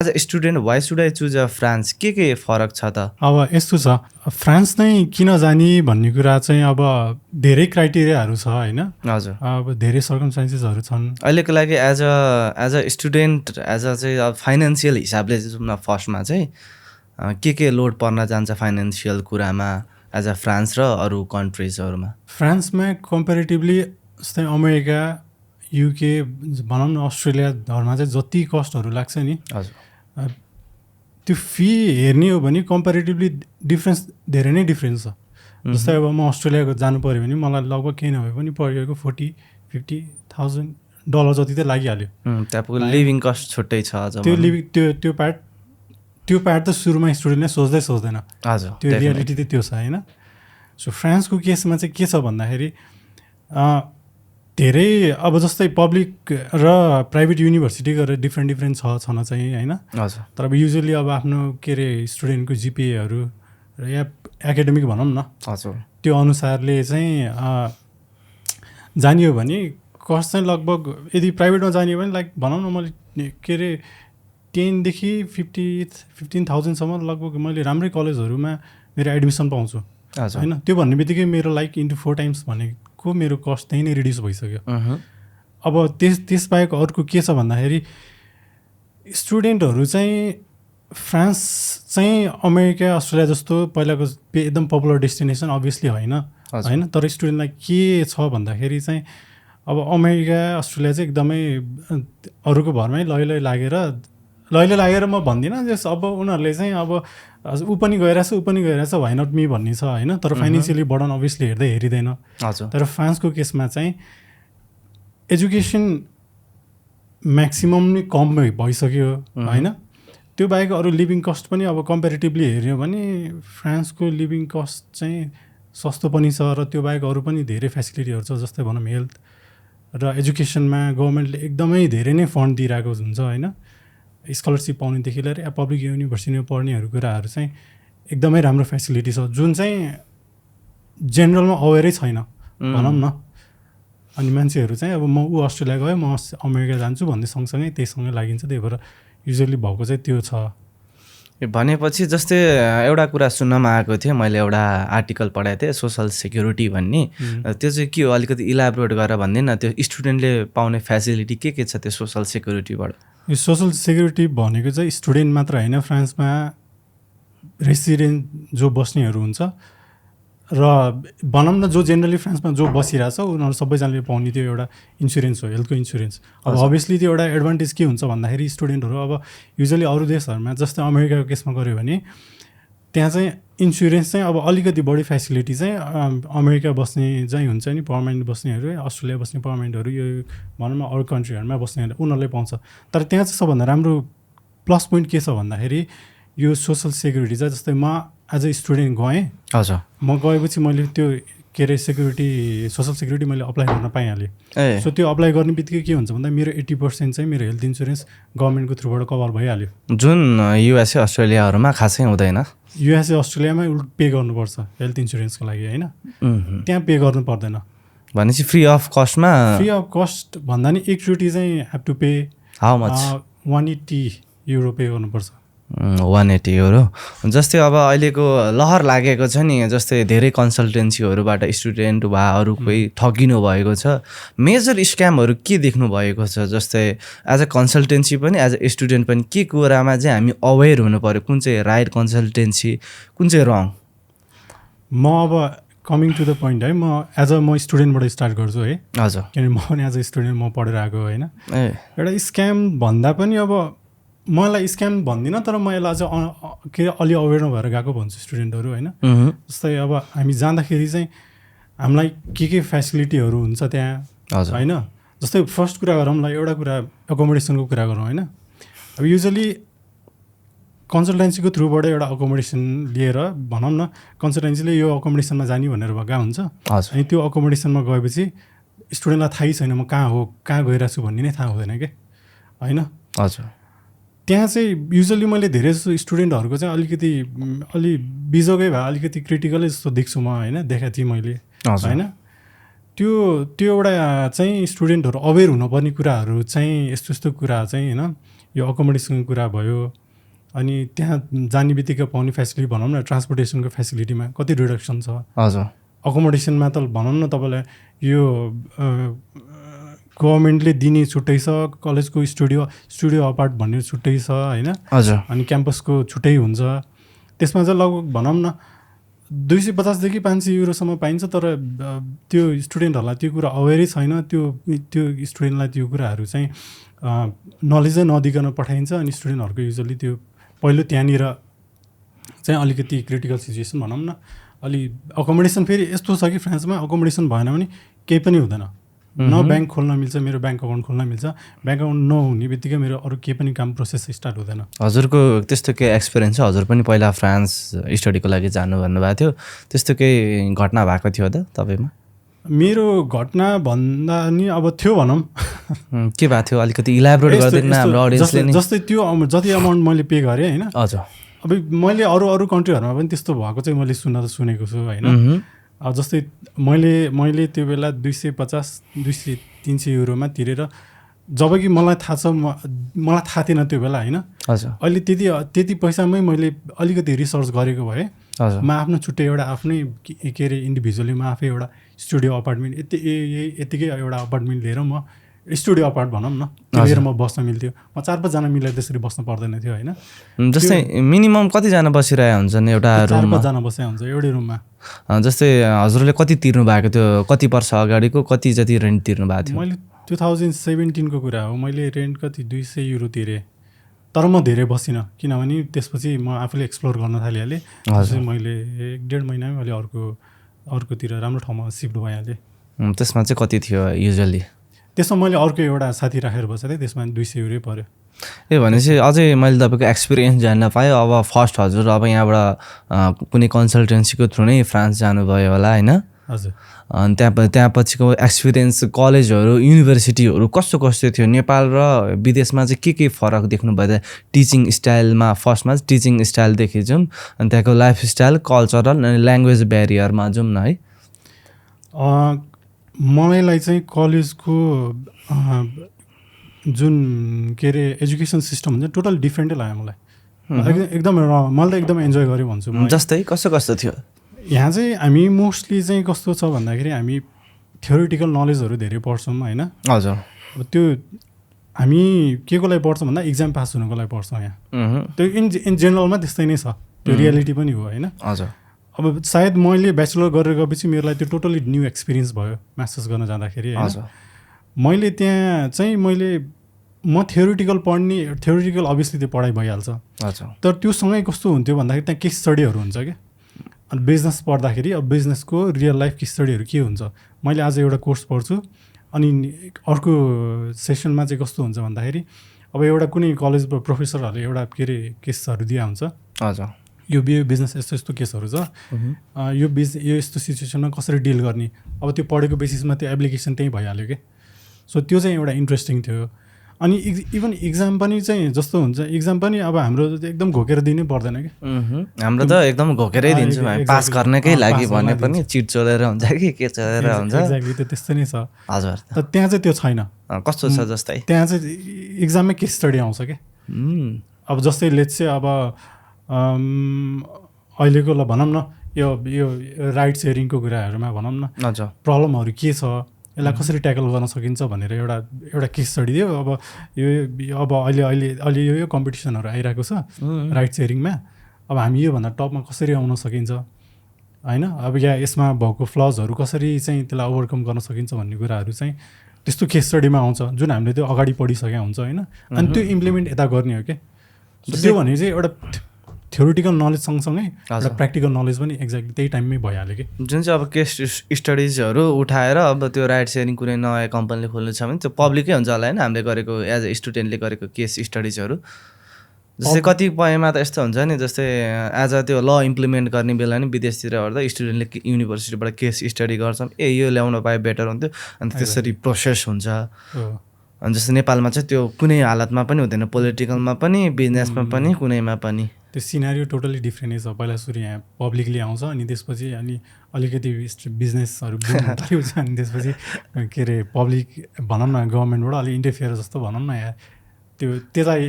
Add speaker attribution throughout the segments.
Speaker 1: As a student why should I choose a France? के फरक छ त?
Speaker 2: अब यस्तो छ, फ्रान्स नै किन जाने भन्ने कुरा चाहिँ अब धेरै क्राइटेरियाहरू छ होइन।
Speaker 1: हजुर,
Speaker 2: अब धेरै सर्कमस्टान्सेसहरू छन्।
Speaker 1: अहिलेको लागि as a student as a चाहिँ अब फाइनेन्सियल हिसाबले जाउँ न, फर्स्टमा चाहिँ के लोड पर्न जान्छ फाइनेन्सियल कुरामा एज अ फ्रान्स र अरू कन्ट्रिजहरूमा?
Speaker 2: फ्रान्समा कम्पेरिटिभली जस्तै अमेरिका, युके, भनौँ न अस्ट्रेलियाहरूमा चाहिँ जति कस्टहरू लाग्छ नि,
Speaker 1: हजुर,
Speaker 2: त्यो फी हेर्ने हो भने कम्पेरिटिभली डिफ्रेन्स धेरै नै डिफ्रेन्स छ। जस्तै अब म अस्ट्रेलियाको जानु पऱ्यो भने मलाई लगभग केही नभए पनि परिरहेको $40,000-50,000 जति चाहिँ लागिहाल्यो।
Speaker 1: त्यहाँको लिभिङ कस्ट छुट्टै छ अझ।
Speaker 2: त्यो पार्ट त सुरुमा स्टुडेन्टले सोच्दैन।
Speaker 1: हजुर,
Speaker 2: त्यो रियालिटी त त्यो छ होइन। सो फ्रान्सको केसमा चाहिँ के छ भन्दाखेरि धेरै अब जस्तै पब्लिक र प्राइभेट युनिभर्सिटी गरेर डिफ्रेन्ट छन चाहिँ होइन।
Speaker 1: हजुर,
Speaker 2: तर अब युजली अब आफ्नो के अरे स्टुडेन्टको जिपिएहरू या एकाडेमिक भनौँ न,
Speaker 1: हजुर,
Speaker 2: त्यो अनुसारले चाहिँ जानियो भने कस्ट चाहिँ लगभग, यदि प्राइभेटमा जानियो भने लाइक भनौँ न मैले के अरे 10,000 देखि 15,000सम्म लगभग मैले राम्रै कलेजहरूमा मेरो एडमिसन पाउँछु होइन। त्यो भन्ने बित्तिकै मेरो लाइक इन्टु 4 टाइम्स भनेको मेरो कस्ट त्यही नै रिड्युस भइसक्यो। अब त्यसबाहेक अर्को के छ भन्दाखेरि स्टुडेन्टहरू चाहिँ फ्रान्स चाहिँ अमेरिका, अस्ट्रेलिया जस्तो पहिलाको एकदम पपुलर डेस्टिनेसन अभियसली होइन। तर स्टुडेन्टलाई के छ भन्दाखेरि चाहिँ अब अमेरिका, अस्ट्रेलिया चाहिँ एकदमै अरूको भरमै लैलै लागेर म भन्दिनँ जस अब उनीहरूले चाहिँ अब ऊ पनि गइरहेछ वाइ नट मी भन्ने छ होइन। तर फाइनेन्सियली बर्डन अभियसली हेरिँदैन। तर फ्रान्सको केसमा चाहिँ एजुकेसन म्याक्सिमम नै कम भइसक्यो होइन। त्यो बाहेक अरू लिभिङ कस्ट पनि अब कम्पेरिटिभली हेऱ्यो भने फ्रान्सको लिभिङ कस्ट चाहिँ सस्तो पनि छ र त्यो बाहेक अरू पनि धेरै फेसिलिटीहरू छ। जस्तै भनौँ हेल्थ र एजुकेसनमा गभर्मेन्टले एकदमै धेरै नै फन्ड दिइरहेको हुन्छ होइन। स्कलरसिप पाउनेदेखि लिएर या पब्लिक युनिभर्सिटीमा पढ्नेहरू कुराहरू चाहिँ एकदमै राम्रो फेसिलिटी छ, जुन चाहिँ जेनरलमा अवेरै छैन भनौँ न। अनि मान्छेहरू चाहिँ अब म अस्ट्रेलिया गएँ, म अमेरिका जान्छु भन्ने सँगसँगै त्यहीसँगै लागिन्छ। त्यही भएर युजली भएको चाहिँ त्यो छ।
Speaker 1: भनेपछि जस्तै एउटा कुरा सुन्नमा आएको थियो, मैले एउटा आर्टिकल पढाएको थिएँ सोसल सेक्युरिटी भन्ने। त्यो चाहिँ के हो अलिकति इलाबोरेट गरेर भन्दैन, त्यो स्टुडेन्टले पाउने फेसिलिटी के छ त्यो सोसल सेक्युरिटीबाट?
Speaker 2: यो सोसल सेक्युरिटी भनेको चाहिँ स्टुडेन्ट मात्र होइन, फ्रान्समा रेसिडेन्ट जो बस्नेहरू हुन्छ र भनौँ न जो जेनरली फ्रान्समा जो बसिरहेछ उनीहरू सबैजनाले पाउने त्यो एउटा इन्सुरेन्स हो, हेल्थको इन्सुरेन्स। अब अभियसली त्यो एउटा एडभान्टेज के हुन्छ भन्दाखेरि स्टुडेन्टहरू अब युजली अरू देशहरूमा जस्तै अमेरिकाको केसमा गऱ्यो भने त्यहाँ चाहिँ इन्सुरेन्स चाहिँ अब अलिकति बढी फेसिलिटी चाहिँ अमेरिका बस्ने चाहिँ हुन्छ नि, पर्मानेन्ट बस्नेहरू, अस्ट्रेलिया बस्ने पर्मानेन्टहरू, यो भनौँ न अरू कन्ट्रीहरूमा बस्नेहरू उनीहरूले पाउँछ। तर त्यहाँ चाहिँ सबभन्दा राम्रो प्लस पोइन्ट के छ भन्दाखेरि यो सोसल सेक्युरिटी चाहिँ जस्तै म एज अ स्टुडेन्ट गएँ,
Speaker 1: हजुर,
Speaker 2: म गएपछि मैले त्यो के अरे सोसल सेक्युरिटी मैले अप्लाई गर्न पाइहालेँ। सो त्यो अप्लाई गर्ने बित्तिकै के हुन्छ भन्दा मेरो 80% चाहिँ मेरो हेल्थ इन्सुरेन्स गभर्मेन्टको थ्रुबाट कभर भइहाल्यो,
Speaker 1: जुन युएसए अस्ट्रेलियाहरूमा खासै हुँदैन।
Speaker 2: युएसए अस्ट्रेलियामा पे गर्नुपर्छ हेल्थ इन्सुरेन्सको लागि होइन, त्यहाँ पे गर्नु पर्दैन।
Speaker 1: भनेपछि फ्री अफ
Speaker 2: कस्ट भन्दा नि एकचोटि चाहिँ have to pay
Speaker 1: how much?
Speaker 2: €180 pay गर्नुपर्छ।
Speaker 1: 180 €। जस्तै अब अहिलेको लहर लागेको छ नि, जस्तै धेरै कन्सल्टेन्सीहरूबाट स्टुडेन्ट वा अरू कोही ठगिनु भएको छ। मेजर स्क्यामहरू के देख्नु भएको छ? जस्तै एज अ कन्सल्टेन्सी पनि एज अ स्टुडेन्ट पनि के कुरामा चाहिँ हामी अवेर हुनु पऱ्यो, कुन चाहिँ राइट कन्सल्टेन्सी, कुन चाहिँ रङ?
Speaker 2: म अब कमिङ टु द पोइन्ट है, म स्टुडेन्टबाट स्टार्ट गर्छु है।
Speaker 1: हजुर,
Speaker 2: किनभने म पनि एज अ स्टुडेन्ट म पढेर आएको होइन। एउटा स्क्याम भन्दा पनि अब मलाई स्क्याम भन्दिनँ, तर म यसलाई अझ के अलि अवेर नभएर गएको भन्छु स्टुडेन्टहरू होइन। जस्तै अब हामी जाँदाखेरि चाहिँ हामीलाई के फेसिलिटीहरू हुन्छ त्यहाँ होइन। जस्तै फर्स्ट कुरा गरौँला, एउटा कुरा एकोमोडेसनको कुरा गरौँ होइन। अब युजली कन्सल्टेन्सीको थ्रुबाट एउटा अकोमोडेसन लिएर भनौँ न, कन्सल्टेन्सीले यो अकोमोडेसनमा जाने भनेर भएका हुन्छ। अनि त्यो अकोमोडेसनमा गएपछि स्टुडेन्टलाई थाहै छैन म कहाँ गइरहेको छु भन्ने नै थाहा हुँदैन कि होइन।
Speaker 1: हजुर,
Speaker 2: त्यहाँ चाहिँ युजली मैले धेरै जस्तो स्टुडेन्टहरूको चाहिँ अलि बिजोगै भए अलिकति क्रिटिकलै जस्तो देख्छु म होइन, देखाएको थिएँ मैले होइन। त्यो एउटा चाहिँ स्टुडेन्टहरू अवेर हुनुपर्ने कुराहरू चाहिँ यस्तो कुरा चाहिँ होइन। यो अकोमोडेसनको कुरा भयो, अनि त्यहाँ जाने बित्तिकै पाउने फेसिलिटी भनौँ न, ट्रान्सपोर्टेसनको फेसिलिटीमा कति रिडक्सन छ।
Speaker 1: हजुर
Speaker 2: अकोमोडेसनमा त भनौँ न तपाईँलाई यो गभर्मेन्टले दिने छुट्टै छ, कलेजको स्टुडियो अपार्ट भन्ने छुट्टै छ होइन,
Speaker 1: हजुर
Speaker 2: अनि क्याम्पसको छुट्टै हुन्छ। त्यसमा चाहिँ लगभग भनौँ न 250 देखि 500 युरोसम्म पाइन्छ। तर त्यो स्टुडेन्टहरूलाई त्यो कुरा अवेरै छैन, त्यो स्टुडेन्टलाई त्यो कुराहरू चाहिँ नलेजै नदिकन पठाइन्छ। अनि स्टुडेन्टहरूको युजली त्यो पहिलो त्यहाँनिर चाहिँ अलिकति क्रिटिकल सिचुएसन भनौँ न। अलि अकोमोडेसन फेरि यस्तो छ कि फ्रान्समा अकोमोडेसन भएन भने केही पनि हुँदैन। न ब्याङ्क खोल्न मिल्छ, मेरो ब्याङ्क अकाउन्ट खोल्न मिल्छ, ब्याङ्क अकाउन्ट नहुने बित्तिकै मेरो अरू केही पनि काम प्रोसेस स्टार्ट हुँदैन।
Speaker 1: हजुरको त्यस्तो केही एक्सपिरियन्स छ? हजुर पनि पहिला फ्रान्स स्टडीको लागि जानु भन्नुभएको थियो, त्यस्तो केही घटना भएको थियो त तपाईँमा?
Speaker 2: मेरो घटना भन्दा नि अब थियो भनौँ।
Speaker 1: के भएको थियो अलिकति इलाबोरेट गरिदिनु न हाम्रो अडियन्सले नि।
Speaker 2: जस्तै त्यो जति अमाउन्ट मैले पे गरेँ होइन,
Speaker 1: हजुर
Speaker 2: अब मैले अरू कन्ट्रीहरूमा पनि त्यस्तो भएको चाहिँ मैले सुनेको छु होइन। अब जस्तै मैले त्यो बेला 250-300 युरोमा तिरेर, जब कि मलाई थाहा छ, मलाई थाहा थिएन त्यो बेला होइन।
Speaker 1: हजुर
Speaker 2: अहिले त्यति पैसामै मैले अलिकति रिसर्च गरेको भए
Speaker 1: हजुर
Speaker 2: म आफ्नो छुट्टै एउटा आफ्नै के अरे इन्डिभिजुअली म आफै एउटा स्टुडियो अपार्टमेन्ट यतिकै एउटा अपार्टमेन्ट लिएर म स्टुडियो अपार्ट भनौँ न, त्यो लिएर म बस्न मिल्थ्यो। म 4-5 जना मिलेर त्यसरी बस्न पर्दैन थियो होइन।
Speaker 1: जस्तै मिनिमम कतिजना बसिरहेको हुन्छन् एउटा रुममा?
Speaker 2: 4-5 जना बसेको हुन्छ एउटै रुममा।
Speaker 1: जस्तै हजुरले कति तिर्नु भएको थियो, कति वर्ष अगाडिको कति जति रेन्ट तिर्नु भएको थियो?
Speaker 2: मैले 2017 को कुरा हो, मैले रेन्ट कति 200 युरो तिरेँ। तर म धेरै बसिनँ, किनभने त्यसपछि म आफूले एक्सप्लोर गर्न थालिहालेँ। त्यसपछि मैले 1.5 महिनामै मैले अर्कोतिर राम्रो ठाउँमा सिफ्ट भइहालेँ।
Speaker 1: त्यसमा चाहिँ कति थियो युजली?
Speaker 2: त्यसमा मैले अर्को एउटा साथी राखेर बसेको थिएँ, त्यसमा 200 युरो पऱ्यो।
Speaker 1: ए भनेपछि अझै मैले तपाईँको एक्सपिरियन्स जान्न पाएँ। अब फर्स्ट हजुर अब यहाँबाट कुनै कन्सल्टेन्सीको थ्रु नै फ्रान्स जानुभयो होला होइन?
Speaker 2: हजुर।
Speaker 1: अनि त्यहाँ पछिको एक्सपिरियन्स, कलेजहरू, युनिभर्सिटीहरू कस्तो थियो? नेपाल र विदेशमा चाहिँ के फरक देख्नुभयो त? टिचिङ स्टाइलमा फर्स्टमा चाहिँ टिचिङ स्टाइलदेखि जाउँ, अनि त्यहाँको लाइफस्टाइल, कल्चरल अनि ल्याङ्ग्वेज ब्यारियरमा जाउँ न है।
Speaker 2: मलाई चाहिँ कलेजको जुन के अरे एजुकेसन सिस्टम हुन्छ टोटल डिफ्रेन्टै लाग्यो मलाई। एकदम मैले त एकदम इन्जोय गरेँ भन्छु म।
Speaker 1: जस्तै कस्तो थियो?
Speaker 2: यहाँ चाहिँ हामी मोस्टली चाहिँ कस्तो छ भन्दाखेरि हामी थ्योरिटिकल नलेजहरू धेरै पढ्छौँ होइन।
Speaker 1: हजुर।
Speaker 2: अब त्यो हामी के को लागि पढ्छौँ भन्दा इक्जाम पास हुनुको लागि पढ्छौँ यहाँ। त्यो इन जेनरलमा त्यस्तै नै छ, त्यो रियालिटी पनि हो होइन।
Speaker 1: हजुर।
Speaker 2: अब सायद मैले ब्याचलर गरेर गएपछि मेरो लागि त्यो टोटली न्यू एक्सपिरियन्स भयो मास्टर्स गर्न जाँदाखेरि होइन। मैले त्यहाँ चाहिँ म थ्योरिटिकल अभियसली त्यो पढाइ भइहाल्छ। तर त्यो सँगै कस्तो हुन्थ्यो भन्दाखेरि त्यहाँ केस स्टडीहरू हुन्छ क्या। अनि बिजनेस पढ्दाखेरि अब बिजनेसको रियल लाइफ केस स्टडीहरू के हुन्छ, मैले आज एउटा कोर्स पढ्छु अनि अर्को सेसनमा चाहिँ कस्तो हुन्छ भन्दाखेरि अब एउटा कुनै कलेज प्रोफेसरहरूले एउटा के अरे केसहरू दिया हुन्छ।
Speaker 1: हजुर।
Speaker 2: यो बिजनेस यस्तो केसहरू छ, यो यस्तो सिचुएसनमा कसरी डिल गर्ने, अब त्यो पढेको बेसिसमा त्यो एप्लिकेसन त्यहीँ भइहाल्यो क्या। सो त्यो चाहिँ एउटा इन्ट्रेस्टिङ थियो। अनि इभन इक्जाम पनि चाहिँ जस्तो हुन्छ, इक्जाम पनि अब हाम्रो एकदम घोकेर दिनै पर्दैन कि।
Speaker 1: हाम्रो त एकदम घोकेरै दिन्छौँ हामी, पास गर्नकै लागि भने पनि चिट चलेर हुन्छ कि के चलेर हुन्छ।
Speaker 2: एक्ज्याक्टली त्यो त्यस्तै नै छ।
Speaker 1: हजुर।
Speaker 2: तर त्यहाँ चाहिँ त्यो छैन।
Speaker 1: कस्तो छ जस्तै? त्यहाँ
Speaker 2: चाहिँ इक्जाममै केस स्टडी आउँछ क्या। अब जस्तै लेट्स चाहिँ अब अहिलेको ल भनौँ न यो राइट सेयरिङको कुराहरूमा भनौँ न, प्रब्लमहरू के छ, यसलाई कसरी ट्याकल गर्न सकिन्छ भनेर एउटा केस स्टडी दियो। अब अहिले यो कम्पिटिसनहरू आइरहेको छ राइट सेयरिङमा, अब हामी योभन्दा टपमा कसरी आउन सकिन्छ होइन। अब यसमा भएको फ्लजहरू कसरी चाहिँ त्यसलाई ओभरकम गर्न सकिन्छ भन्ने कुराहरू चाहिँ त्यस्तो केस स्टडीमा आउँछ, जुन हामीले त्यो अगाडि पढिसकेका हुन्छ होइन। अनि त्यो इम्प्लिमेन्ट यता गर्ने हो क्या। त्यो भने चाहिँ एउटा थ्योरिटिकल नलेज सँगसँगै एउटा प्र्याक्टिकल नलेज पनि एक्ज्याक्टली त्यही टाइममै भइहाल्यो कि।
Speaker 1: जुन चाहिँ अब केस स्टडिजहरू उठाएर अब त्यो राइट सेयरिङ कुनै नयाँ कम्पनीले खोल्नु छ भने त्यो पब्लिकै हुन्छ होला होइन, हामीले गरेको एज ए स्टुडेन्टले गरेको केस स्टडिजहरू। जस्तै कतिपयमा त यस्तो हुन्छ नि, जस्तै एज अ त्यो ल इम्प्लिमेन्ट गर्ने बेला नि विदेशतिर गर्दा स्टुडेन्टले युनिभर्सिटीबाट केस स्टडी गर्छौँ, यो ल्याउन पाए बेटर हुन्थ्यो, अन्त त्यसरी प्रोसेस हुन्छ। अनि जस्तै नेपालमा चाहिँ त्यो कुनै हालतमा पनि हुँदैन, पोलिटिकलमा पनि, बिजनेसमा पनि, कुनैमा पनि।
Speaker 2: त्यो सिनारियो टोटली डिफ्रेन्ट छ। पहिला सुरु यहाँ पब्लिकली आउँछ, अनि त्यसपछि अनि अलिकति बिजनेसहरू हुन्छ, अनि त्यसपछि के अरे पब्लिक भनौँ न गभर्मेन्टबाट अलिक इन्टरफियर जस्तो भनौँ न यहाँ, त्यसलाई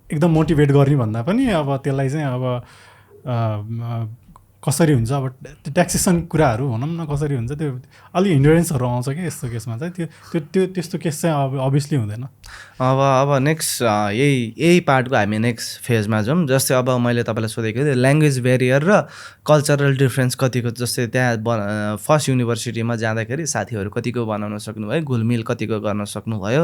Speaker 2: एकदम मोटिभेट गर्ने भन्दा पनि अब त्यसलाई चाहिँ अब कसरी हुन्छ अब ट्याक्सेसन कुराहरू भनौँ न कसरी हुन्छ त्यो अलि हिन्ड्रेन्सहरू आउँछ कि यस्तो केसमा चाहिँ त्यो त्यस्तो केस चाहिँ अब अभियसली हुँदैन।
Speaker 1: अब नेक्स्ट यही पार्टको हामी नेक्स्ट फेजमा जाउँ। जस्तै अब मैले तपाईँलाई सोधेको थिएँ ल्याङ्ग्वेज ब्यारियर र कल्चरल डिफ्रेन्स कतिको, जस्तै त्यहाँ फर्स्ट युनिभर्सिटीमा जाँदाखेरि साथीहरू कतिको बनाउन सक्नुभयो, घुलमिल कतिको गर्न सक्नुभयो,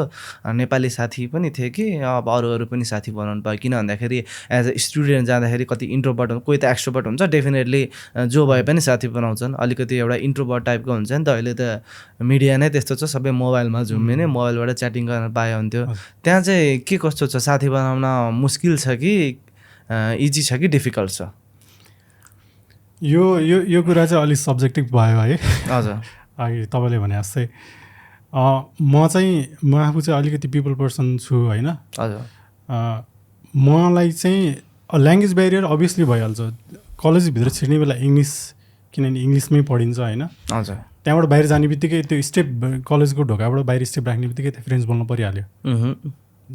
Speaker 1: नेपाली साथी पनि थिए कि अब अरू पनि साथी बनाउनु भयो, किन भन्दाखेरि एज अ स्टुडेन्ट जाँदाखेरि कति इन्ट्रोभर्ट हुन्छ, कोही त एक्सट्रोभर्ट हुन्छ, डेफिनेटली जो भए पनि साथी बनाउँछन्, अलिकति एउटा इन्ट्रोभर्ट टाइपको हुन्छ नि त। अहिले त मिडिया नै त्यस्तो छ, सबै मोबाइलमा झुम्मिने, मोबाइलबाट च्याटिङ गर्न पाए हुन्थ्यो। त्यहाँ चाहिँ के कस्तो छ, साथी बनाउन मुस्किल छ कि इजी छ कि डिफिकल्ट छ?
Speaker 2: यो कुरा चाहिँ अलिक सब्जेक्टिभ भयो है।
Speaker 1: हजुर,
Speaker 2: अघि तपाईँले भने जस्तै म आफू चाहिँ अलिकति पिपल पर्सन छु होइन।
Speaker 1: हजुर,
Speaker 2: मलाई चाहिँ ल्याङ्ग्वेज ब्यारियर अभियसली भइहाल्छ। कलेजभित्र छिर्ने बेला इङ्ग्लिस, किनभने इङ्ग्लिसमै पढिन्छ होइन।
Speaker 1: हजुर,
Speaker 2: त्यहाँबाट बाहिर जाने बित्तिकै त्यो स्टेप कलेजको ढोकाबाट बाहिर स्टेप राख्ने बित्तिकै त्यो फ्रेन्च बोल्नु परिहाल्यो।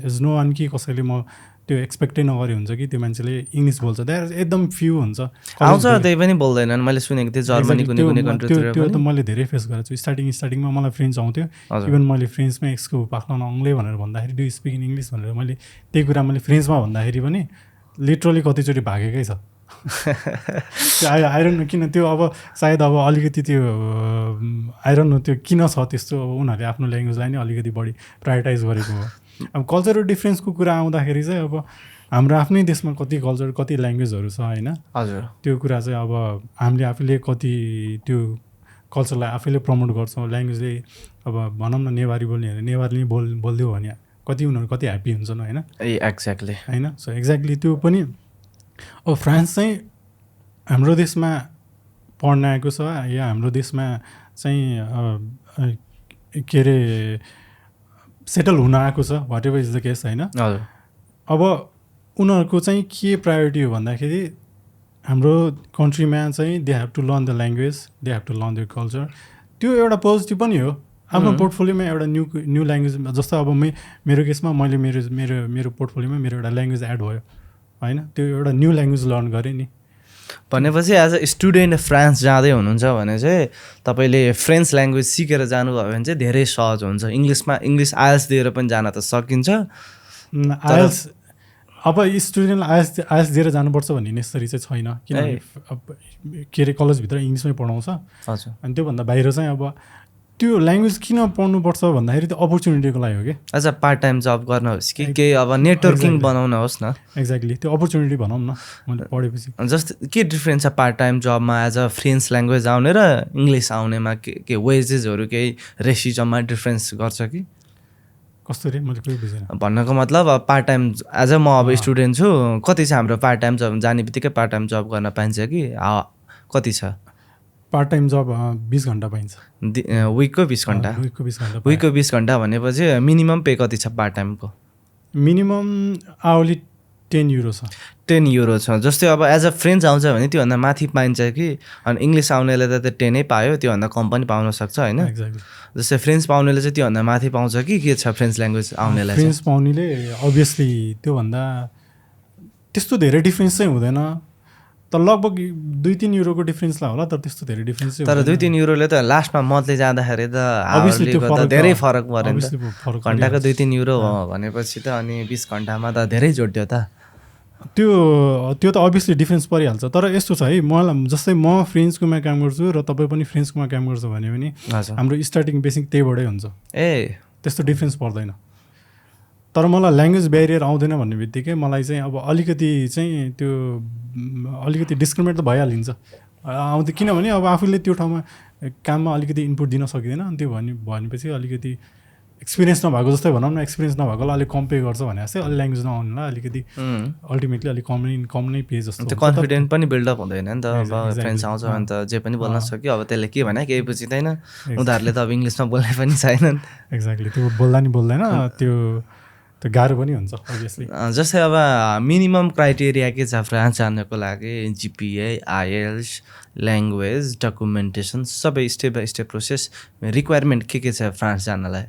Speaker 2: इज नो वान कि कसैले म त्यो एक्सपेक्टै नगरे हुन्छ कि त्यो मान्छेले इङ्ग्लिस बोल्छ, त्यहाँ एकदम फ्यु हुन्छ।
Speaker 1: आउँछ त्यही पनि बोल्दैनन्, मैले सुनेको थिएँ जर्मनी कुनै कन्ट्रीतिर।
Speaker 2: त्यो त मैले धेरै फेस गरेको छु। स्टार्टिङमा मलाई फ्रेन्च आउँथ्यो, इभन मैले फ्रेन्चमा यसको पाख्लाउन अङ्ग्लै भनेर भन्दाखेरि डु स्पिक इन इङ्ग्लिस भनेर मैले त्यही कुरा मैले फ्रेन्चमा भन्दाखेरि पनि लिटरली कतिचोटि भागेकै छ। आइरन नो किन त्यो अब सायद अब अलिकति त्यो आइरन नो त्यो किन छ त्यस्तो, अब उनीहरूले आफ्नो ल्याङ्ग्वेजलाई नै अलिकति बढी प्रायोरिटाइज गरेको हो। अब कल्चरल डिफ्रेन्सको कुरा आउँदाखेरि चाहिँ अब हाम्रो आफ्नै देशमा कति कल्चर कति ल्याङ्ग्वेजहरू छ होइन।
Speaker 1: हजुर, त्यो
Speaker 2: कुरा चाहिँ अब हामीले आफूले कति त्यो कल्चरलाई आफैले प्रमोट गर्छौँ। ल्याङ्ग्वेजले अब भनौँ न नेवारी बोल्नेहरू नेवारी नै बोलिदियो भने कति उनीहरू कति ह्याप्पी हुन्छन् होइन।
Speaker 1: एक्ज्याक्टली
Speaker 2: होइन। सो एक्ज्याक्टली त्यो पनि अब फ्रान्स चाहिँ हाम्रो देशमा पढ्न आएको छ या हाम्रो देशमा चाहिँ के अरे सेटल हुन आएको छ, whatever is the case होइन। अब उनीहरूको चाहिँ के प्रायोरिटी हो भन्दाखेरि हाम्रो कन्ट्रीमा चाहिँ they have to learn the language, they have to learn the culture. त्यो एउटा पोजिटिभ पनि हो। आफ्नो पोर्टफोलियोमा एउटा न्यू ल्याङ्ग्वेज, जस्तो अब मेरो केसमा मैले मेरो पोर्टफोलियोमा मेरो एउटा ल्याङ्ग्वेज एड भयो होइन। त्यो एउटा न्यू ल्याङ्ग्वेज लर्न गरेँ नि।
Speaker 1: भनेपछि एज अ स्टुडेन्ट फ्रान्स जाँदै हुनुहुन्छ भने चाहिँ तपाईँले फ्रेन्च ल्याङ्ग्वेज सिकेर जानुभयो भने चाहिँ धेरै सहज हुन्छ। इङ्ग्लिस आइएल्स दिएर पनि जान त सकिन्छ।
Speaker 2: आइएल्स अब स्टुडेन्टलाई आइएल्स दिएर जानुपर्छ भन्ने नेसरी चाहिँ छैन, किनभने के अरे कलेजभित्र इङ्ग्लिसमै पढाउँछ।
Speaker 1: हजुर,
Speaker 2: अनि त्योभन्दा बाहिर चाहिँ अब त्यो ल्याङ्ग्वेज किन पढ्नुपर्छ भन्दाखेरि त्यो अपर्च्युनिटीको लागि हो कि।
Speaker 1: एज अ पार्ट टाइम जब गर्न होस् कि केही अब नेटवर्किङ बनाउन होस् न।
Speaker 2: एक्ज्याक्टली, त्यो अपर्च्युनिटी भनौँ न मैले पढेपछि।
Speaker 1: जस्तै के डिफ्रेन्स छ पार्ट टाइम जबमा एज अ फ्रेन्च ल्याङ्ग्वेज आउने र इङ्ग्लिस आउनेमा? के वेजेसहरू केही रेसिजममा डिफ्रेन्स गर्छ कि
Speaker 2: कस्तो रे? मैले केही बुझेन
Speaker 1: भन्नको मतलब। अब पार्ट टाइम एज अ म अब स्टुडेन्ट छु, कति छ हाम्रो पार्ट टाइम जब जाने बित्तिकै पार्ट टाइम जब गर्न पाइन्छ कि कति छ?
Speaker 2: पार्ट टाइम जब 20 घन्टा पाइन्छ
Speaker 1: विकको 20 घन्टा। विकको 20 घन्टा भनेपछि मिनिमम पे कति छ पार्ट टाइमको?
Speaker 2: मिनिमम आवली 10 युरो छ।
Speaker 1: 10 युरो छ। जस्तै अब एज अ फ्रेन्च आउँछ भने त्योभन्दा माथि पाइन्छ कि? अनि इङ्ग्लिस आउनेले त 10 नै पायो, त्योभन्दा कम पनि पाउन सक्छ होइन। जस्तै फ्रेन्च पाउनेले चाहिँ त्योभन्दा माथि पाउँछ कि के छ फ्रेन्च ल्याङ्ग्वेज आउनेलाई?
Speaker 2: फ्रेन्च पाउनेले अभियसली त्योभन्दा त्यस्तो धेरै डिफ्रेन्स चाहिँ हुँदैन, तर लगभग 2-3 युरोको डिफ्रेन्सलाई होला, तर त्यस्तो धेरै डिफ्रेन्स चाहिँ।
Speaker 1: तर 2-3 युरोले त लास्टमा मन्थली जाँदाखेरि त धेरै फरक पऱ्यो नि त। घन्टाको 2-3 युरो हो भनेपछि त अनि 20 घन्टामा त धेरै जोड्यो त।
Speaker 2: त्यो त अभियसली डिफ्रेन्स परिहाल्छ। तर यस्तो छ है, मलाई जस्तै म फ्रेन्चकोमा काम गर्छु र तपाईँ पनि फ्रेन्चकोमा काम गर्छ भने पनि हाम्रो स्टार्टिङ बेसिक त्यहीबाटै हुन्छ। त्यस्तो डिफ्रेन्स पर्दैन। तर मलाई ल्याङ्ग्वेज ब्यारियर आउँदैन भन्ने बित्तिकै मलाई चाहिँ अब अलिकति चाहिँ त्यो अलिकति डिस्क्रिमिनेट त भइहालिन्छ आउँथ्यो, किनभने अब आफूले त्यो ठाउँमा काममा अलिकति इनपुट दिन सकिँदैन। अनि त्यो भनेपछि अलिकति एक्सपिरियन्स नभएको जस्तै भनौँ न, एक्सपिरियन्स नभएकोलाई अलिक कम पे गर्छ भने जस्तै अलि ल्याङ्ग्वेज नआउनुलाई अलिकति अल्टिमेटली अलिक कम नै पे जस्तो।
Speaker 1: त्यो कन्फिडेन्ट पनि बिल्डअप हुँदैन नि त। अब फ्रेन्च आउँछ भने त जे पनि बोल्न सक्यो, अब त्यसले के भने केही बुझिँदैन। उनीहरूले त अब इङ्ग्लिसमा बोल्ने पनि छैनन्।
Speaker 2: एक्ज्याक्टली, त्यो बोल्दा नि बोल्दैन, त्यो गाह्रो पनि हुन्छ अभियसली।
Speaker 1: जस्तै अब मिनिमम क्राइटेरिया के छ फ्रान्स जानको लागि? जिपिए, आइएल्स, ल्याङ्ग्वेज, डकुमेन्टेसन, सबै step by step process requirement के छ फ्रान्स जानलाई?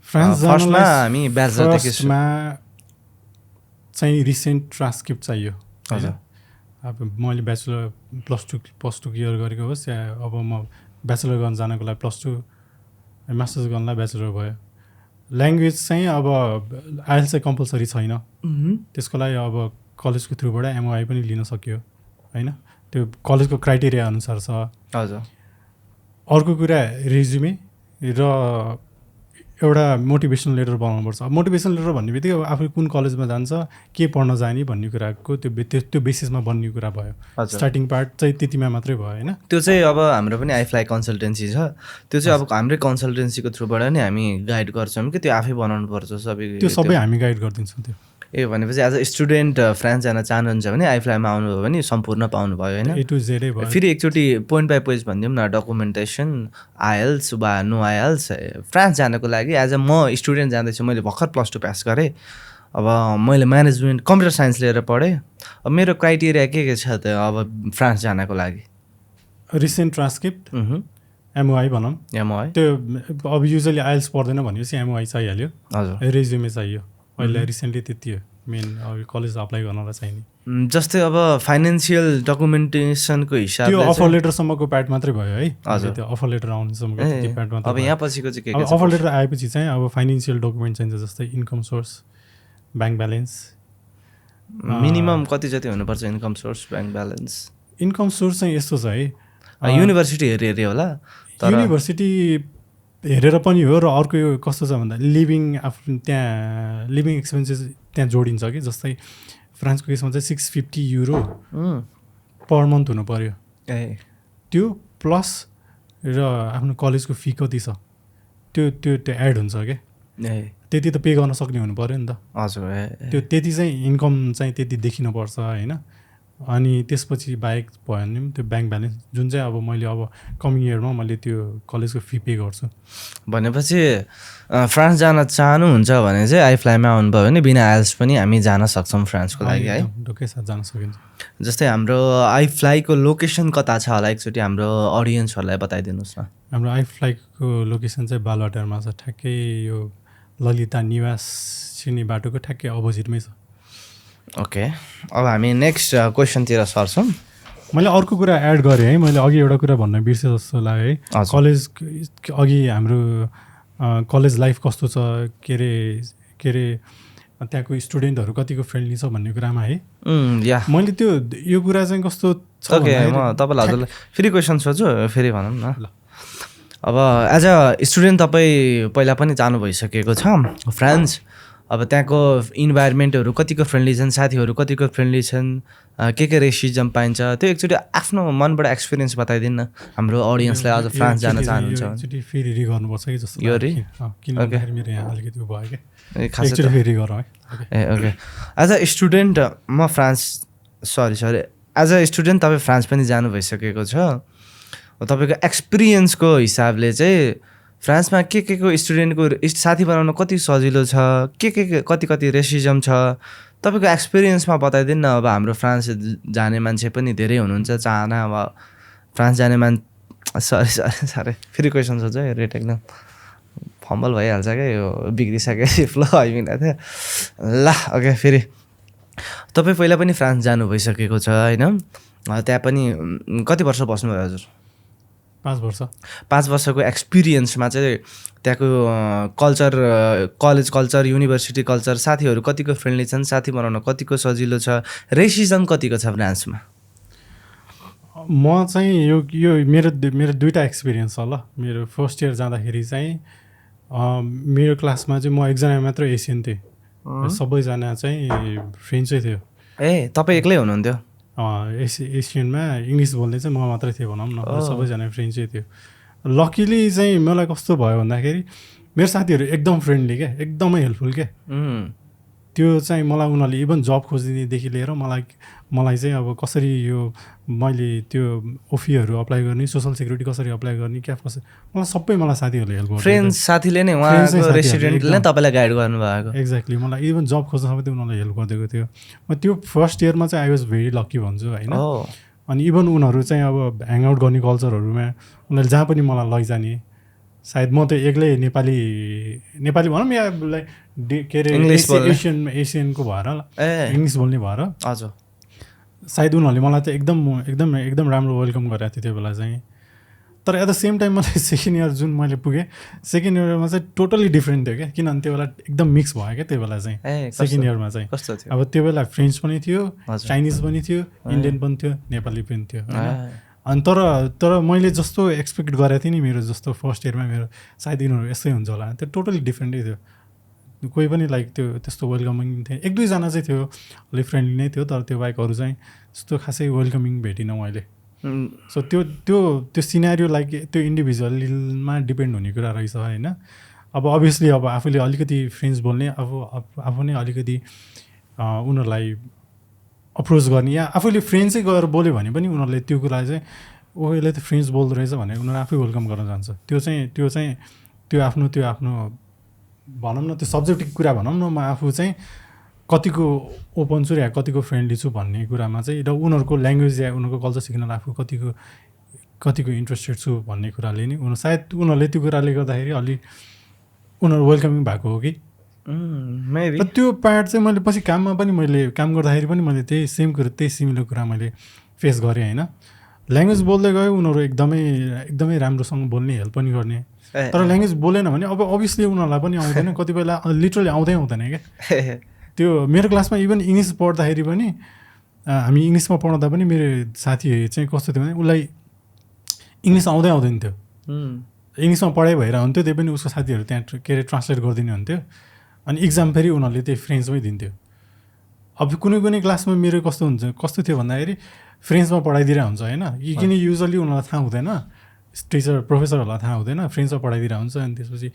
Speaker 2: फ्रान्स
Speaker 1: फर्स्टमा हामी ब्याचलरदेखि
Speaker 2: चाहिँ रिसेन्ट ट्रान्सक्रिप्ट चाहियो
Speaker 1: हजुर
Speaker 2: अब मैले ब्याचलर प्लस टू क्लियर गरेको होस् या अब म ब्याचलर गर्न जानको लागि प्लस टू मास्टर्स गर्नलाई ब्याचलर भयो ल्याङ्ग्वेज चाहिँ अब आइएल्स चाहिँ कम्पलसरी छैन त्यसको लागि अब कलेजको थ्रुबाट एमओआई पनि लिन सक्यो होइन त्यो कलेजको क्राइटेरिया अनुसार छ
Speaker 1: हजुर
Speaker 2: अर्को कुरा रेज्युमे र एउटा मोटिभेसनल लेटर बनाउनुपर्छ अब मोटिभेसनल लेटर भन्ने बित्तिकै अब आफू कुन कलेजमा जान्छ के पढ्न जाने भन्ने कुराको त्यो बेसिसमा बन्ने कुरा भयो स्टार्टिङ पार्ट चाहिँ त्यतिमा मात्रै भयो होइन
Speaker 1: त्यो चाहिँ अब हाम्रो पनि आइफ्लाई कन्सल्टेन्सी छ त्यो चाहिँ अब हाम्रै कन्सल्टेन्सीको थ्रुबाट नै हामी गाइड गर्छौँ कि त्यो आफै बनाउनु पर्छ
Speaker 2: त्यो सबै हामी गाइड गरिदिन्छौँ त्यो
Speaker 1: ए भनेपछि एज अ स्टुडेन्ट फ्रान्स जान चाहनुहुन्छ भने आइफ्लाईमा आउनुभयो भने सम्पूर्ण पाउनुभयो होइन
Speaker 2: ए टु जेडै भयो
Speaker 1: फेरि एकचोटि पोइन्ट बाई पोइन्ट भनिदिउँ न डकुमेन्टेसन आइएल्स वा नो आइएल्स फ्रान्स जानको लागि एज अ म स्टुडेन्ट जाँदैछु मैले भर्खर प्लस टू पास गरेँ अब मैले म्यानेजमेन्ट कम्प्युटर साइन्स लिएर पढेँ अब मेरो क्राइटेरिया के छ त अब फ्रान्स जानको लागि
Speaker 2: रिसेन्ट ट्रान्सक्रिप्ट एमओआई भनौँ
Speaker 1: एमओआई
Speaker 2: त्यो अब युजली आइएल्स पढ्दैन भनेपछि एमओआई चाहिहाल्यो
Speaker 1: हजुर
Speaker 2: रेज्युमे चाहियो अहिले रिसेन्टली त्यति हो मेन अब कलेज अप्लाई गर्नलाई चाहिने
Speaker 1: जस्तै अब फाइनेन्सियल डकुमेन्टेसनको हिसाबले
Speaker 2: त्यो अफर लेटरसम्मको पार्ट मात्रै भयो है
Speaker 1: हजुर
Speaker 2: त्यो अफर लेटर आउनेसम्मको त्यति पार्ट मात्रै
Speaker 1: अब यहाँ पछिको चाहिँ के
Speaker 2: अफर लेटर आएपछि चाहिँ अब फाइनेन्सियल डकुमेन्ट चाहिन्छ जस्तै income source bank balance
Speaker 1: minimum कति जति हुनुपर्छ income source bank balance
Speaker 2: income source चाहिँ यस्तो छ है
Speaker 1: युनिभर्सिटी हेरी होला
Speaker 2: युनिभर्सिटी हेरेर पनि हो र अर्को यो कस्तो छ भन्दा लिभिङ आफ्नो त्यहाँ लिभिङ एक्सपेन्सेस त्यहाँ जोडिन्छ कि जस्तै फ्रान्सको केसमा चाहिँ €650 पर मन्थ हुनु पऱ्यो त्यो प्लस र आफ्नो कलेजको फी कति छ त्यो त्यो त्यो एड हुन्छ क्या त्यति त पे गर्न सक्ने हुनु पऱ्यो नि त
Speaker 1: हजुर
Speaker 2: त्यो त्यति चाहिँ इन्कम चाहिँ त्यति देखिनुपर्छ होइन अनि त्यसपछि बाहेक भयो भने पनि त्यो ब्याङ्क ब्यालेन्स जुन चाहिँ अब मैले अब कमिङ इयरमा मैले त्यो कलेजको फी पे गर्छु
Speaker 1: भनेपछि फ्रान्स जान चाहनुहुन्छ भने चाहिँ आइफ्लाईमा आउनुभयो भने बिना आइएल्स पनि हामी जान सक्छौँ फ्रान्सको लागि है
Speaker 2: ढुक्कै साथ जान सकिन्छ
Speaker 1: जस्तै हाम्रो आइफ्लाईको लोकेसन कता छ होला एकचोटि हाम्रो अडियन्सहरूलाई बताइदिनुहोस् न
Speaker 2: हाम्रो आइफ्लाईको लोकेसन चाहिँ बालवाटारमा छ ठ्याक्कै यो ललिता निवास छिर्ने बाटोको ठ्याक्कै अपोजिटमै छ
Speaker 1: ओके अब हामी नेक्स्ट क्वेसनतिर सर्छौँ
Speaker 2: मैले अर्को कुरा एड गरेँ है मैले अघि एउटा कुरा भन्न बिर्सेँ जस्तो लाग्यो है कलेज अघि हाम्रो कलेज लाइफ कस्तो छ के अरे त्यहाँको स्टुडेन्टहरू कतिको फ्रेन्डली छ भन्ने कुरामा है
Speaker 1: या
Speaker 2: मैले त्यो यो कुरा चाहिँ कस्तो छ
Speaker 1: ओके म तपाईँलाई हजुरलाई फेरि क्वेसन सोध्छु फेरि भनौँ न अब एज अ स्टुडेन्ट तपाईँ पहिला पनि जानु भइसकेको छ फ्रान्स अब त्यहाँको इन्भाइरोमेन्टहरू कतिको फ्रेन्डली छन् साथीहरू कतिको फ्रेन्डली छन् के रेसिजम पाइन्छ त्यो एकचोटि आफ्नो मनबाट एक्सपिरियन्स बताइदिनु न हाम्रो अडियन्सलाई आज फ्रान्स जान चाहनुहुन्छ
Speaker 2: एकचोटि फेरि गर्नुपर्छ कि जस्तो
Speaker 1: यो रे
Speaker 2: किनभने मेरो यहाँ अलिकति भयो क्या
Speaker 1: खास
Speaker 2: फेरि गरौँ है
Speaker 1: ए ओके एज अ स्टुडेन्ट म France sorry as a student तपाईँ फ्रान्स पनि जानु भइसकेको छ तपाईँको एक्सपिरियन्सको हिसाबले चाहिँ फ्रान्समा के को स्टुडेन्टको साथी बनाउन कति सजिलो छ के कति रेसिजम छ तपाईँको एक्सपिरियन्समा बताइदिनु न अब हाम्रो फ्रान्स जाने मान्छे पनि धेरै हुनुहुन्छ चाहना अब फ्रान्स जाने सरी फेरि क्वेसन सोध्छु है रेट एकदम फम्बल भइहाल्छ क्या यो बिग्रिसकेपछि फ्लो आइमिरहेको थियो ल ओके फेरि तपाईँ पहिला पनि फ्रान्स जानु भइसकेको छ होइन त्यहाँ पनि कति वर्ष बस्नुभयो हजुर
Speaker 2: 5 वर्ष
Speaker 1: 5 वर्षको एक्सपिरियन्समा चाहिँ त्यहाँको कलेज कल्चर युनिभर्सिटी कल्चर साथीहरू कतिको फ्रेन्डली छन् साथी बनाउन कतिको सजिलो छ रेसिजम कतिको छ फ्रान्समा
Speaker 2: म चाहिँ यो मेरो दुईवटा एक्सपिरियन्स छ ल मेरो फर्स्ट इयर जाँदाखेरि चाहिँ मेरो क्लासमा चाहिँ म एकजना मात्र एसियन थिएँ सबैजना चाहिँ फ्रेन्चै थियो
Speaker 1: ए तपाईँ एक्लै हुनुहुन्थ्यो
Speaker 2: एसियनमा इङ्ग्लिस बोल्ने चाहिँ म मात्रै थिएँ भनौँ न सबैजना फ्रेन्चै थियो लकिली चाहिँ मलाई कस्तो भयो भन्दाखेरि मेरो साथीहरू एकदम फ्रेन्डली क्या एकदमै हेल्पफुल क्या त्यो चाहिँ मलाई उनीहरूले इभन जब खोजिदिनेदेखि लिएर मलाई चाहिँ अब कसरी यो मैले त्यो ओफीहरू अप्लाई गर्ने सोसल सेक्युरिटी कसरी अप्लाई गर्ने क्या कसरी मलाई साथीहरूले हेल्प गर्छ
Speaker 1: फ्रेन्ड्स साथीले नै उहाँको रेसिडेन्टले नै तपाईँलाई गाइड गर्नुभएको
Speaker 2: एक्ज्याक्टली मलाई इभन जब खोज्न सबै उनीहरूले हेल्प गरिदिएको थियो म त्यो फर्स्ट इयरमा चाहिँ आई वाज भेरी लक्की भन्छु होइन अनि इभन उनीहरू चाहिँ अब ह्याङआउट गर्ने कल्चरहरूमा उनीहरूले जहाँ पनि मलाई लैजाने सायद म त एक्लै नेपाली भनौँ या लाइक के अरे
Speaker 1: English बोल्ने।
Speaker 2: एसियनको भएर
Speaker 1: ए
Speaker 2: इङ्ग्लिस बोल्ने भएर
Speaker 1: हजुर
Speaker 2: सायद उनीहरूले मलाई त एकदम राम्रो वेलकम गरेको थियो त्यो बेला चाहिँ। तर एट द सेम टाइम मलाई सेकेन्ड इयर जुन मैले पुगेँ सेकेन्ड इयरमा चाहिँ टोटली डिफ्रेन्ट थियो क्या, किनभने त्यो बेला एकदम मिक्स भयो क्या त्यो बेला चाहिँ।
Speaker 1: ए
Speaker 2: सेकेन्ड इयरमा चाहिँ
Speaker 1: कस्तो थियो
Speaker 2: अब त्यो बेला फ्रेन्च पनि थियो,
Speaker 1: हजुर।
Speaker 2: चाइनिज पनि थियो, इन्डियन पनि थियो, नेपाली पनि थियो होइन।
Speaker 1: ए,
Speaker 2: अनि तर मैले जस्तो एक्सपेक्ट गरेको थिएँ नि मेरो जस्तो फर्स्ट इयरमा मेरो सायद यिनीहरू यस्तै हुन्छ होला, त्यो टोटली डिफ्रेन्टै थियो। कोही पनि लाइक त्यो त्यस्तो वेलकमिङ थिएन, एक दुईजना चाहिँ थियो अलिक फ्रेन्डली नै थियो, तर त्यो बाहेक अरू चाहिँ त्यस्तो खासै वेलकमिङ भेटिनँ मैले। सो त्यो सिनारियो लाइक त्यो इन्डिभिजुअलमा डिपेन्ड हुने कुरा रहेछ होइन। अब अभियसली अब आफूले अलिकति फ्रेन्च बोल्ने आफू नै अलिकति उनीहरूलाई अप्रोच गर्ने या आफूले फ्रेन्चै गएर बोल्यो भने पनि उनीहरूले त्यो कुरा चाहिँ यसले त फ्रेन्च बोल्दो रहेछ भने उनीहरू आफै वेलकम गर्न जान्छ। त्यो आफ्नो भनौँ न त्यो सब्जेक्टिभ कुरा भनौँ न, म आफू चाहिँ कतिको ओपन छु या कतिको फ्रेन्डली छु भन्ने कुरामा चाहिँ र उनीहरूको ल्याङ्ग्वेज या उनीहरूको कल्चर सिक्न आफू कतिको इन्ट्रेस्टेड छु भन्ने कुराले नि सायद उनीहरूले त्यो कुराले गर्दाखेरि अलि उनीहरू वेलकमिङ भएको हो कि।
Speaker 1: मेबी
Speaker 2: र त्यो पार्ट चाहिँ मैले पछि काममा पनि मैले काम गर्दाखेरि पनि मैले त्यही सेम कुरा त्यही सिमिलर कुरा मैले फेस गरेँ होइन। ल्याङ्ग्वेज बोल्दै गयो उनीहरू एकदमै राम्रोसँग बोल्ने हेल्प पनि गर्ने, तर ल्याङ्ग्वेज बोलेन भने अब अभियसली उनीहरूलाई पनि आउँदैन, कति बेला लिटरली आउँदैन क्या। त्यो मेरो क्लासमा इभन इङ्ग्लिस पढ्दाखेरि पनि हामी इङ्ग्लिसमा पढ्दा पनि मेरो साथी चाहिँ कस्तो थियो भने उसलाई इङ्ग्लिस आउँदैन थियो, इङ्ग्लिसमा पढाइ भइरहेको हुन्थ्यो, त्यही पनि उसको साथीहरू त्यहाँ के अरे ट्रान्सलेट गरिदिने हुन्थ्यो, अनि इक्जाम फेरि उनीहरूले त्यही फ्रेन्चमै दिन्थ्यो। अब कुनै क्लासमा मेरो कस्तो थियो भन्दाखेरि फ्रेन्चमा पढाइदिरहेको हुन्छ होइन, किन युजली उनीहरूलाई थाहा हुँदैन, प्रोफेसरहरूलाई थाहा हुँदैन, फ्रेन्चमा पढाइदिरहेको हुन्छ। अनि त्यसपछि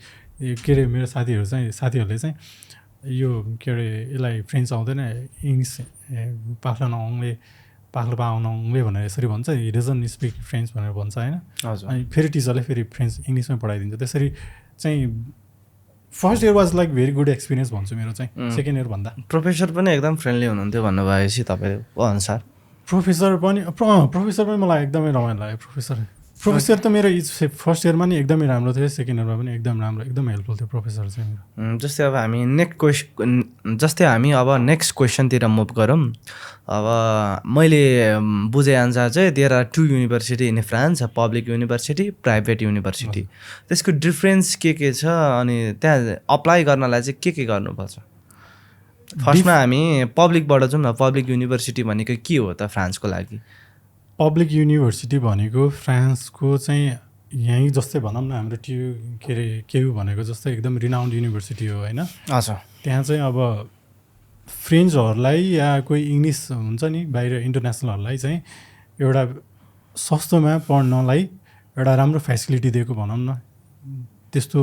Speaker 2: के अरे मेरो साथीहरूले चाहिँ यो के अरे यसलाई फ्रेन्च आउँदैन, इङ्ग्लिस पाख्लो पाउनले भनेर यसरी भन्छ, हि डजन्ट स्पिक फ्रेन्च भनेर भन्छ होइन। अनि फेरि टिचरले फेरि फ्रेन्च इङ्ग्लिसमै पढाइदिन्छ। त्यसरी चाहिँ first year was like very good experience भन्छु मेरो चाहिँ सेकेन्ड इयर भन्दा।
Speaker 1: प्रोफेसर पनि एकदम फ्रेन्डली हुनुहुन्थ्यो भन्नुभएपछि तपाईँको अनुसार?
Speaker 2: प्रोफेसर पनि मलाई एकदमै रमाइलो लाग्यो। प्रोफेसर त मेरो फर्स्ट इयरमा नि एकदमै राम्रो थियो, सेकेन्ड इयरमा पनि एकदम राम्रो एकदम हेल्पफुल थियो प्रोफेसर चाहिँ मेरो। जस्तै हामी अब नेक्स्ट क्वेसनतिर मुभ गरौँ। अब मैले बुझेअनुसार चाहिँ there are 2 university in France, public university, private university. त्यसको डिफ्रेन्स के छ अनि त्यहाँ अप्लाई गर्नलाई चाहिँ के गर्नुपर्छ? फर्स्टमा हामी पब्लिकबाट जाउँ न। पब्लिक युनिभर्सिटी भनेको के हो त फ्रान्सको लागि? पब्लिक युनिभर्सिटी भनेको फ्रान्सको चाहिँ यहीँ जस्तै भनौँ न हाम्रो केयु भनेको जस्तै एकदम रिनाउन्ड युनिभर्सिटी हो होइन।
Speaker 1: हजुर।
Speaker 2: त्यहाँ चाहिँ अब फ्रेन्चहरूलाई या कोही इङ्ग्लिस हुन्छ नि बाहिर इन्टरनेसनलहरूलाई चाहिँ एउटा सस्तोमा पढ्नलाई एउटा राम्रो फेसिलिटी दिएको भनौँ न, त्यस्तो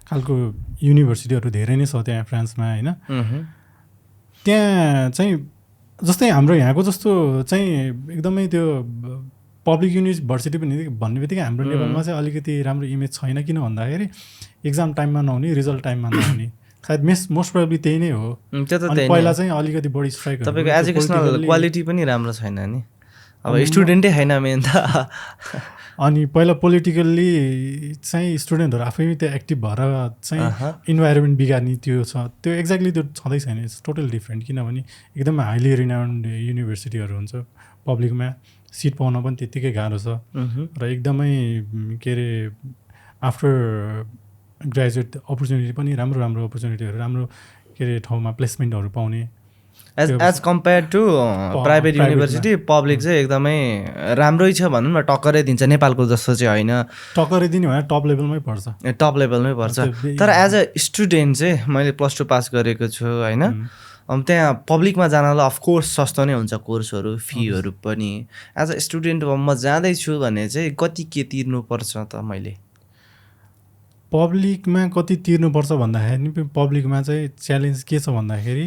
Speaker 2: खालको युनिभर्सिटीहरू धेरै नै छ त्यहाँ फ्रान्समा होइन। त्यहाँ चाहिँ जस्तै हाम्रो यहाँको जस्तो चाहिँ एकदमै त्यो पब्लिक युनिभर्सिटी भन्ने बित्तिकै हाम्रो नेपालमा चाहिँ अलिकति राम्रो इमेज छैन, किन भन्दाखेरि इक्जाम टाइममा नहुने, रिजल्ट टाइममा नहुने, सायद मोस्ट प्रोबेबली त्यही नै हो। पहिला चाहिँ अलिकति बढी स्ट्राइक,
Speaker 1: तपाईँको एजुकेसनल क्वालिटी पनि राम्रो छैन नि, अब स्टुडेन्टै छैन मेन त।
Speaker 2: अनि पहिला पोलिटिकल्ली चाहिँ स्टुडेन्टहरू आफै त्यो एक्टिभ भएर चाहिँ इन्भाइरोमेन्ट बिगार्ने त्यो छ, त्यो एक्ज्याक्टली त्यो छँदै छैन। इट्स टोटल डिफ्रेन्ट, किनभने एकदम हाइली रिनाउन्ड युनिभर्सिटीहरू हुन्छ, पब्लिकमा सिट पाउन पनि त्यत्तिकै गाह्रो छ र एकदमै के अरे आफ्टर ग्रेजुएट अपर्च्युनिटी पनि राम्रो अपर्च्युनिटीहरू राम्रो के अरे ठाउँमा प्लेसमेन्टहरू पाउने
Speaker 1: as compare to private university. Public चाहिँ एकदमै राम्रै छ भनौँ न, टक्करै दिन्छ, नेपालको जस्तो चाहिँ होइन।
Speaker 2: टक्करै दिने भने टप लेभलमै पर्छ,
Speaker 1: टप लेभलमै पर्छ। तर एज अ स्टुडेन्ट चाहिँ मैले +2 पास गरेको छु होइन। त्यहाँ पब्लिकमा जानलाई अफकोर्स सस्तो नै हुन्छ कोर्सहरू, फीहरू पनि। एज अ स्टुडेन्ट म जाँदैछु भने चाहिँ कति के तिर्नुपर्छ त? मैले
Speaker 2: पब्लिकमा कति तिर्नुपर्छ भन्दाखेरि नि पब्लिकमा चाहिँ च्यालेन्ज के छ भन्दाखेरि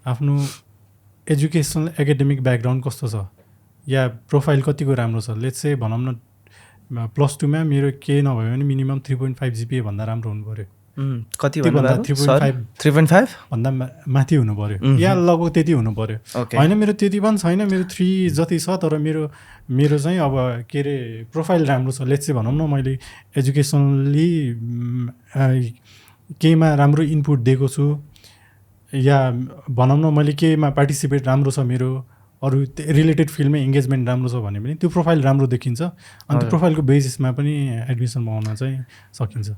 Speaker 2: आफ्नो एजुकेसनल एकाडेमिक ब्याकग्राउन्ड कस्तो छ या प्रोफाइल कतिको राम्रो छ। लेट्स से भनौँ न +2मा मेरो केही नभयो भने मिनिमम 3.5 GPA भन्दा राम्रो हुनु पऱ्यो।
Speaker 1: कति
Speaker 2: त्योभन्दा
Speaker 1: भन्नुभयो
Speaker 2: 3.5
Speaker 1: 3.5
Speaker 2: भन्दा माथि हुनु पऱ्यो या लगभग त्यति हुनु पऱ्यो
Speaker 1: Okay.
Speaker 2: होइन मेरो त्यति पनि छैन मेरो 3 जति छ तर मेरो चाहिँ अब के अरे प्रोफाइल राम्रो छ लेट्स चाहिँ भनौँ न मैले एजुकेसनली केहीमा राम्रो इनपुट दिएको छु या भनौँ न मैले केहीमा पार्टिसिपेट राम्रो छ मेरो अरू रिलेटेड फिल्डमा इङ्गेजमेन्ट राम्रो छ भने पनि त्यो प्रोफाइल राम्रो देखिन्छ अनि त्यो प्रोफाइलको बेसिसमा पनि एडमिसन पाउन चाहिँ सकिन्छ